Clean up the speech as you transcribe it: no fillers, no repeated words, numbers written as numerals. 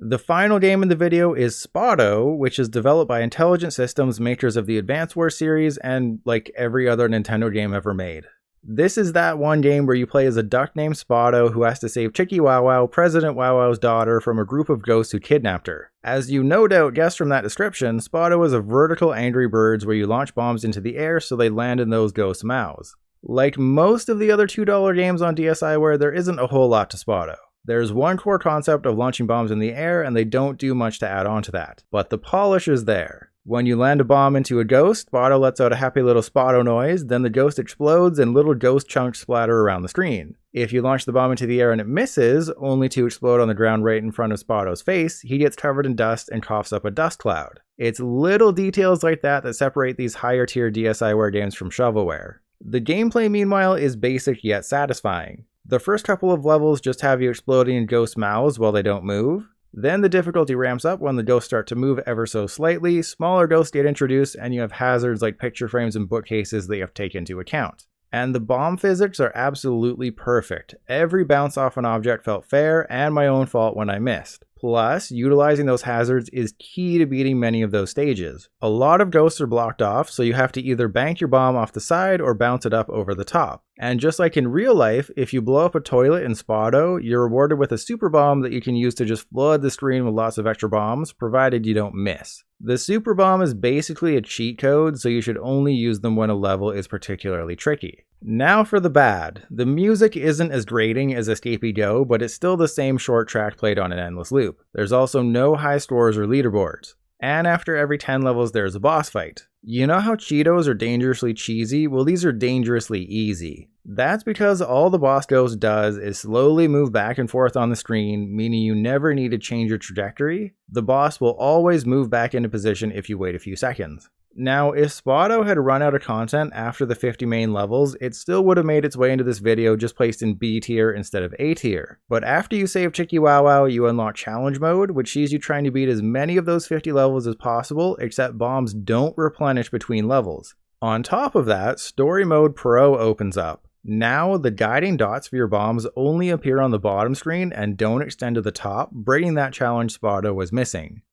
The final game in the video is Spotto, which is developed by Intelligent Systems, makers of the DSiWare series and like every other Nintendo game ever made. This is that one game where you play as a duck named Spotto who has to save Chicky Wow Wow, President Wow Wow's daughter, from a group of ghosts who kidnapped her. As you no doubt guessed from that description, Spotto is a vertical Angry Birds where you launch bombs into the air so they land in those ghosts' mouths. Like most of the other $2 games on DSiWare, there isn't a whole lot to Spotto. There's one core concept of launching bombs in the air, and they don't do much to add on to that. But the polish is there. When you land a bomb into a ghost, Spotto lets out a happy little Spotto noise, then the ghost explodes and little ghost chunks splatter around the screen. If you launch the bomb into the air and it misses, only to explode on the ground right in front of Spotto's face, he gets covered in dust and coughs up a dust cloud. It's little details like that that separate these higher tier DSiWare games from shovelware. The gameplay, meanwhile, is basic yet satisfying. The first couple of levels just have you exploding in ghost mouths while they don't move. Then the difficulty ramps up when the ghosts start to move ever so slightly, smaller ghosts get introduced, and you have hazards like picture frames and bookcases that you have to take into account. And the bomb physics are absolutely perfect. Every bounce off an object felt fair, and my own fault when I missed. Plus, utilizing those hazards is key to beating many of those stages. A lot of ghosts are blocked off, so you have to either bank your bomb off the side or bounce it up over the top. And just like in real life, if you blow up a toilet in Spotto, you're rewarded with a super bomb that you can use to just flood the screen with lots of extra bombs, provided you don't miss. The super bomb is basically a cheat code, so you should only use them when a level is particularly tricky. Now for the bad. The music isn't as grating as Escapee Go, but it's still the same short track played on an endless loop. There's also no high scores or leaderboards. And after every 10 levels there's a boss fight. You know how Cheetos are dangerously cheesy? Well, these are dangerously easy. That's because all the boss ghost does is slowly move back and forth on the screen, meaning you never need to change your trajectory. The boss will always move back into position if you wait a few seconds. Now, if Spotto had run out of content after the 50 main levels, it still would have made its way into this video, just placed in B tier instead of A tier. But after you save Chicky Wow Wow, you unlock challenge mode, which sees you trying to beat as many of those 50 levels as possible, except bombs don't replenish between levels. On top of that, Story Mode Pro opens up. Now, the guiding dots for your bombs only appear on the bottom screen and don't extend to the top, breaking that challenge Spotto was missing.